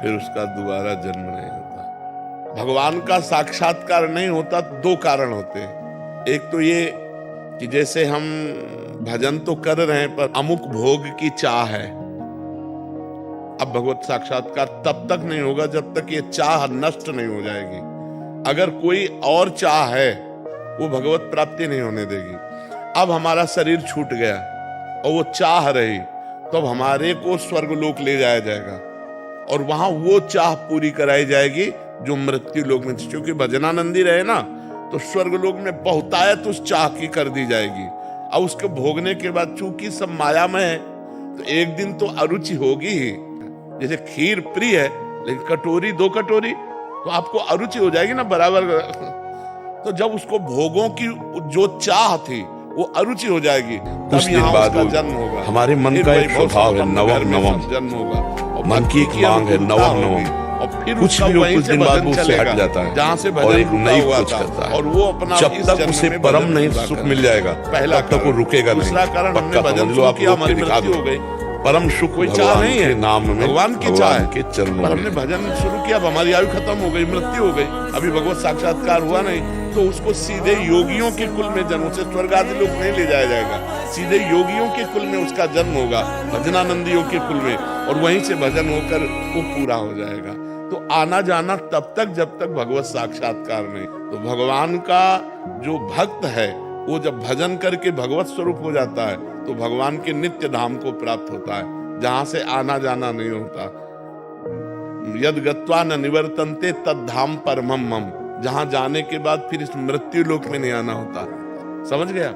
फिर उसका दोबारा जन्म नहीं होता। भगवान का साक्षात्कार नहीं होता, दो कारण होते हैं। एक तो ये कि जैसे हम भजन तो कर रहे हैं पर अमुक भोग की चाह है। अब भगवत साक्षात्कार तब तक नहीं होगा जब तक ये चाह नष्ट नहीं हो जाएगी। अगर कोई और चाह है वो भगवत प्राप्ति नहीं होने देगी। अब हमारा शरीर छूट गया और वो चाह रही, तो अब हमारे को स्वर्गलोक ले जाया जाएगा और वहां वो चाह पूरी कराई जाएगी जो मृत्यु लोक में थी। क्योंकि भजनानंदी रहे ना, तो स्वर्गलोक में बहुतायत उस चाह की कर दी जाएगी। अब उसके भोगने के बाद चूंकि सब मायामय है, तो एक दिन तो अरुचि होगी ही। जैसे खीर प्रिय है, लेकिन कटोरी दो कटोरी तो आपको अरुचि हो जाएगी ना बराबर। तो जब उसको भोगों की जो चाह थी वो अरुचि हो जाएगी, तब यहाँ उसका जन्म होगा। हमारे मन का एक स्वभाव है नवम नवम, जन्म होगा और मन की एक मांग है नवम नवम, और फिर कुछ भी हो कुछ दिन बाद वो उससे हट जाता है जहाँ से और एक नई हुआ खोज था, करता है। और वो अपना जब तक उसे परम नहीं सुख मिल जाएगा पहला तब तक वो रुकेगा नहीं। दूसरा कारण हमने भजन शुरू किया, हमारी मृत्यु हो गई। परम सुख कोई चाह भगवान नहीं के है, नाम में, भगवान की चाह है, के चरणों पर हमने में। भजन शुरू किया, अब हमारी आयु खत्म हो गई, मृत्यु हो गई, अभी भगवत साक्षात्कार हुआ नहीं, तो उसको सीधे योगियों के कुल में जन्म, उसे स्वर्ग आदि लोक नहीं ले जाया जाएगा, सीधे योगियों के कुल में उसका जन्म होगा, भजनानंदियों के कुल में, और वहीं से भजन होकर वो पूरा हो जाएगा। तो आना जाना तब तक जब तक भगवत साक्षात्कार नहीं। तो भगवान का जो भक्त है वो जब भजन करके भगवत स्वरूप हो जाता है तो भगवान के नित्य धाम को प्राप्त होता है, जहां से आना जाना नहीं होता। यद गत्वा न निवर्तन्ते तद धाम परमम मम, जहां जाने के बाद फिर इस मृत्यु लोक में नहीं आना होता। समझ गया?